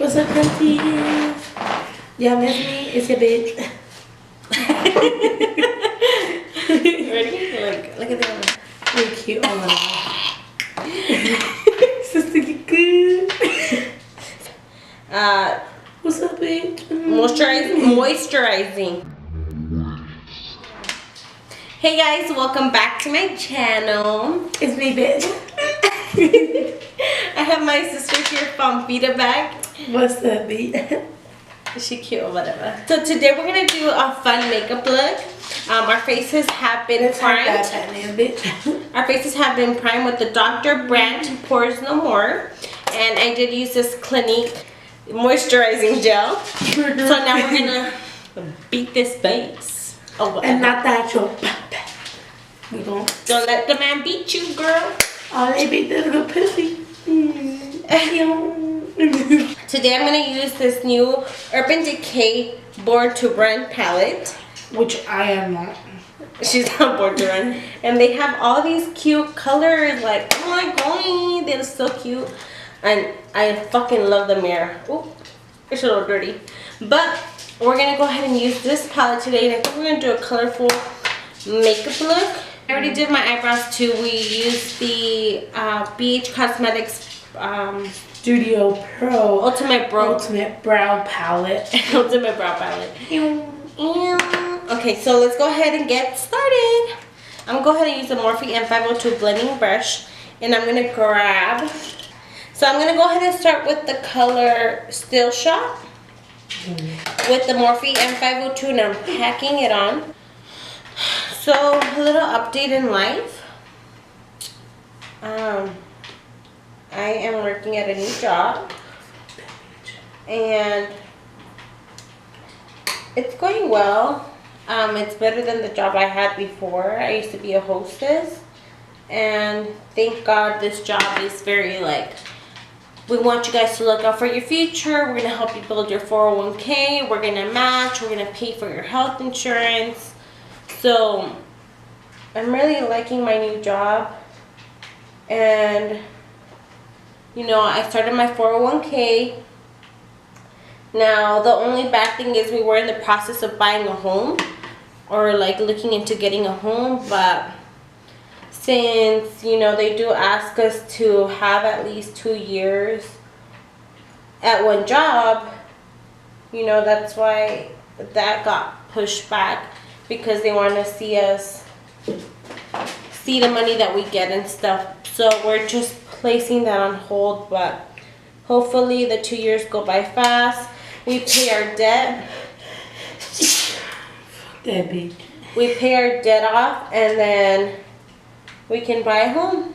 What's up, cunties? Y'all miss me? It's your bitch. Ready? Look at that. You're cute. Oh my god. Sister, you good? What's up, bitch? Moisturizing. Hey guys, welcome back to my channel. It's me, bitch. I have my sister here from Vita back. What's up, bitch? Is she cute or whatever? So today we're gonna do a fun makeup look. Our faces have been primed. Our faces have been primed with the Dr. Brandt Pores No More, and I did use this Clinique moisturizing gel. So now we're gonna beat this face. Oh, and not that your. We gon' don't let the man beat you, girl. Oh, they beat this little pussy. Today I'm gonna use this new Urban Decay Born to Run palette. Which I am not. She's not born to run. And they have all these cute colors. Like, oh my god, they're so cute. And I fucking love the mirror. Oh, it's a little dirty. But we're gonna go ahead and use this palette today. And I think we're gonna do a colorful makeup look. I already did my eyebrows too. We used the BH Cosmetics Studio Pro Ultimate Brow Palette. Ultimate Brow Palette. Okay, so let's go ahead and get started. I'm gonna go ahead and use the Morphe M502 blending brush, and I'm gonna grab. So I'm gonna go ahead and start with the color Still Shot with the Morphe M502, and I'm packing it on. So a little update in life. I am working at a new job, and it's going well. It's better than the job I had before. I used to be a hostess, and thank God this job is very like, we want you guys to look out for your future. We're gonna help you build your 401k. We're gonna match. We're gonna pay for your health insurance. So I'm really liking my new job, and you know, I started my 401k. Now the only bad thing is we were in the process of buying a home, or like looking into getting a home, but since, you know, they do ask us to have at least 2 years at one job, you know, that's why that got pushed back, because they want to see us see the money that we get and stuff. So we're just placing that on hold, but hopefully the 2 years go by fast. We pay our debt. That bitch. We pay our debt off, and then we can buy a home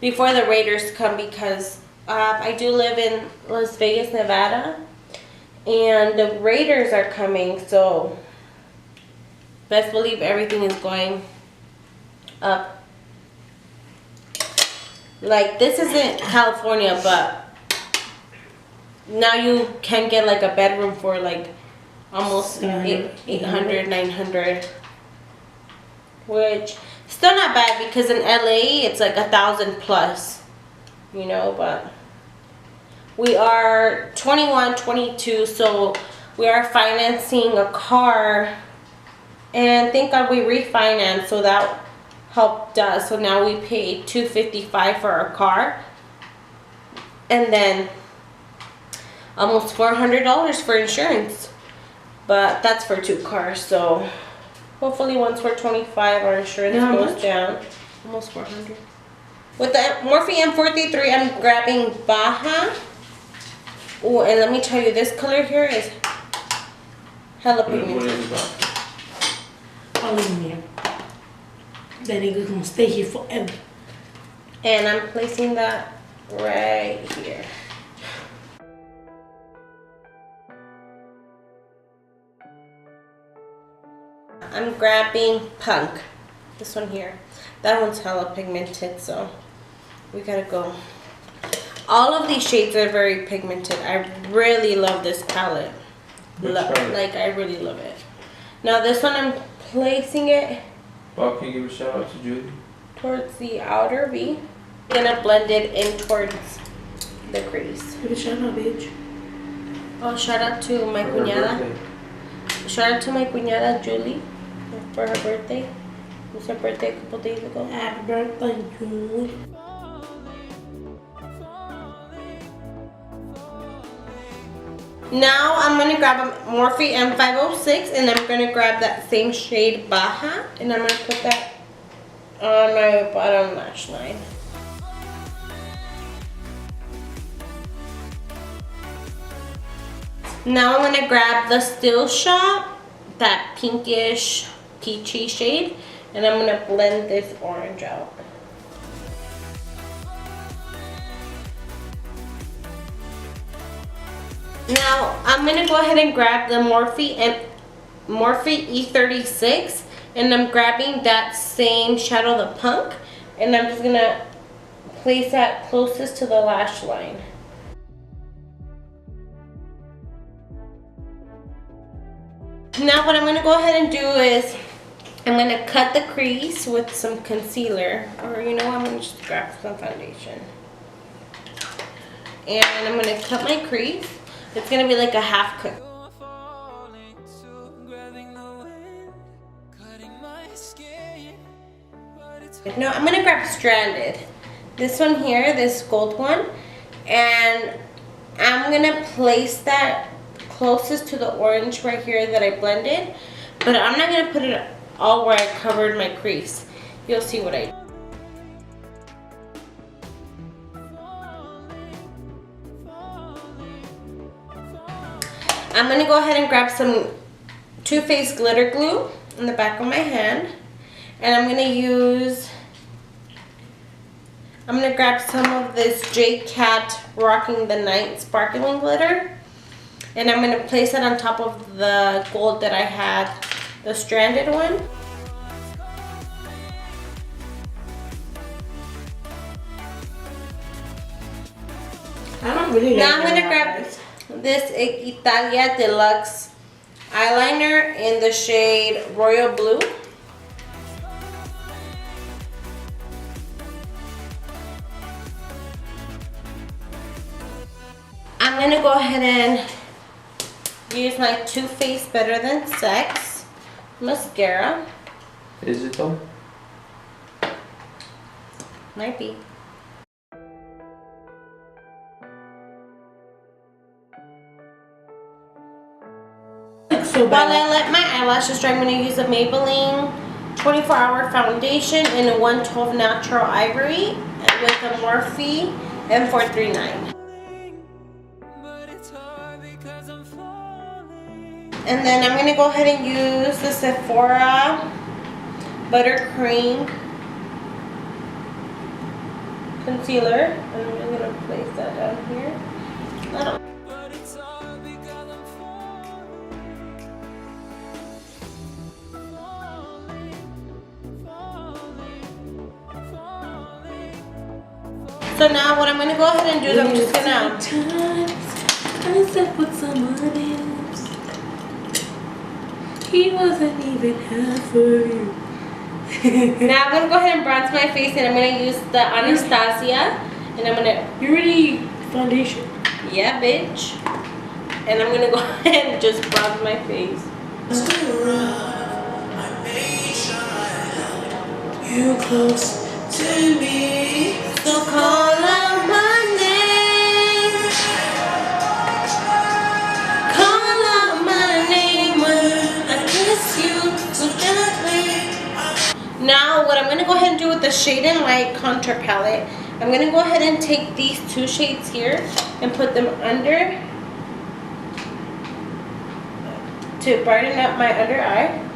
before the Raiders come, because I do live in Las Vegas, Nevada, and the Raiders are coming. So best believe everything is going up. Like, this isn't California, but now you can get like a bedroom for like almost 800, 900, which still not bad, because in LA it's like 1,000 plus, you know. But we are 21, 22, so we are financing a car, and thank God we refinanced, so that helped us. So now we pay $255 for our car, and then almost $400 for insurance, but that's for 2 cars. So hopefully once we're 25, our insurance goes down. Almost 400. With the Morphe M433, I'm grabbing Baja. Oh, and let me tell you, this color here is hella pigmented. I'll leave him here. That nigga gonna stay here forever. And I'm placing that right here. I'm grabbing Punk. This one here. That one's hella pigmented, so we gotta go. All of these shades are very pigmented. I really love this palette. Like, I really love it. Now this one, I'm placing it. Bob, can you give a shout out to Julie? Towards the outer V. I'm gonna blend it in towards the crease. Give a shout out, bitch. Oh, shout out to my For her cuñada. birthday. Shout out to my cuñada Julie for her birthday. It was her birthday a couple days ago. Happy birthday, Julie. Now I'm gonna grab a Morphe M506 and I'm gonna grab that same shade Baja and I'm gonna put that on my bottom lash line. Now I'm gonna grab the Still Shot, that pinkish peachy shade, and I'm gonna blend this orange out. Now I'm gonna go ahead and grab the Morphe E36 and I'm grabbing that same Shadow the Punk and I'm just gonna place that closest to the lash line. Now what I'm gonna go ahead and do is I'm gonna cut the crease with some concealer, or you know what, I'm gonna just grab some foundation. And I'm gonna cut my crease. It's gonna be like a half cut. No, I'm gonna grab Stranded. This one here, this gold one. And I'm gonna place that closest to the orange right here that I blended. But I'm not gonna put it all where I covered my crease. You'll see what I do. I'm gonna go ahead and grab some Too Faced glitter glue in the back of my hand. And I'm gonna grab some of this J-Cat Rocking the Night sparkling glitter. And I'm gonna place it on top of the gold that I had, the stranded one. I don't really Now I'm like gonna grab this Italia Deluxe eyeliner in the shade Royal Blue. I'm gonna go ahead and use my Too Faced Better Than Sex mascara. Is it though? Might be. so While bad. I let my eyelashes dry, I'm going to use a Maybelline 24-hour foundation in a 112 Natural Ivory with a Morphe M439. And then I'm going to go ahead and use the Sephora Buttercream Concealer. And I'm going to place that down here. So now what I'm going to go ahead and do is I'm just going to... He wasn't even half for you. Now I'm going to go ahead and bronze my face and I'm going to use the Anastasia. And I'm going to... You already foundation. Yeah, bitch. And I'm going to go ahead and just bronze my face. You close to me. So call out my name. Call out my name when I kiss you so gently. Now what I'm going to go ahead and do with the Shade and Light contour palette, I'm going to go ahead and take these two shades here and put them under to brighten up my under eye.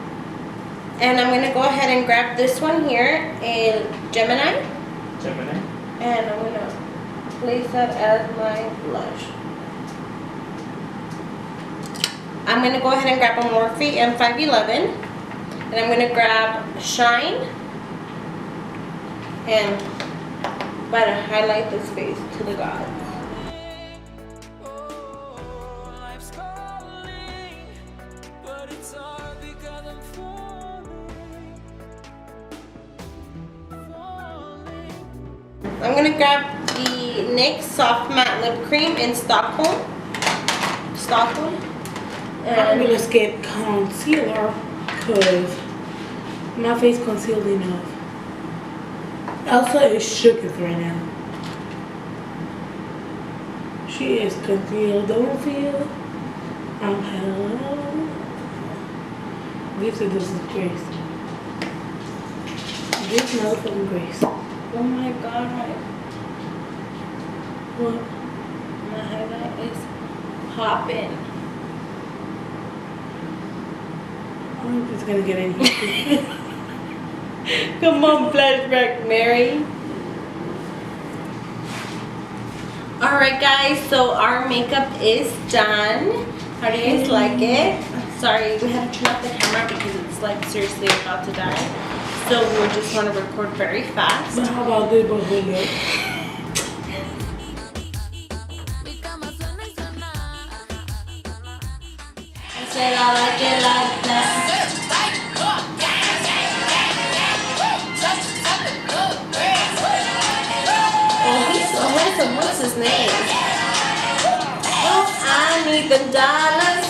And I'm going to go ahead and grab this one here in Gemini. And I'm going to place that as my blush. I'm going to go ahead and grab a Morphe M511. And I'm going to grab Shine. And try to highlight this face to the gods. I'm going to grab the NYX Soft Matte Lip Cream in Stockholm. Stockholm. I'm gonna skip concealer because my face concealed enough. Elsa is shook right now. She is concealed. Don't feel. I'm hello. This is Grace. This motherfucking Grace. Oh my god, What? my highlight is popping. I'm just gonna get in here. Come on, flashback, Mary. Alright guys, so our makeup is done. How do you guys like it? Sorry, we had to turn off the camera because it's like seriously about to die. So we just want to record very fast. But how about this video? I said I like it like that. Oh, he's so handsome. What's his name? Oh, I need the dollars.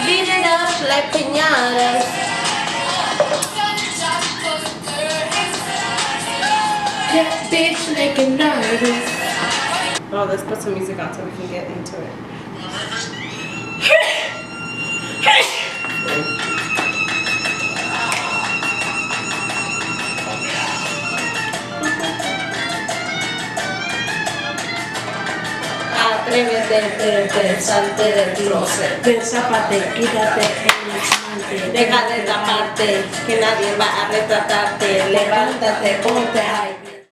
Beat it up like piñatas. That bitch making nervous. Oh, let's put some music on so we can get into it. Atrévete, salte del closet. Desapate, quítate el esmalte. Deja de taparte, que nadie va a retratarte. Levántate, ponte high.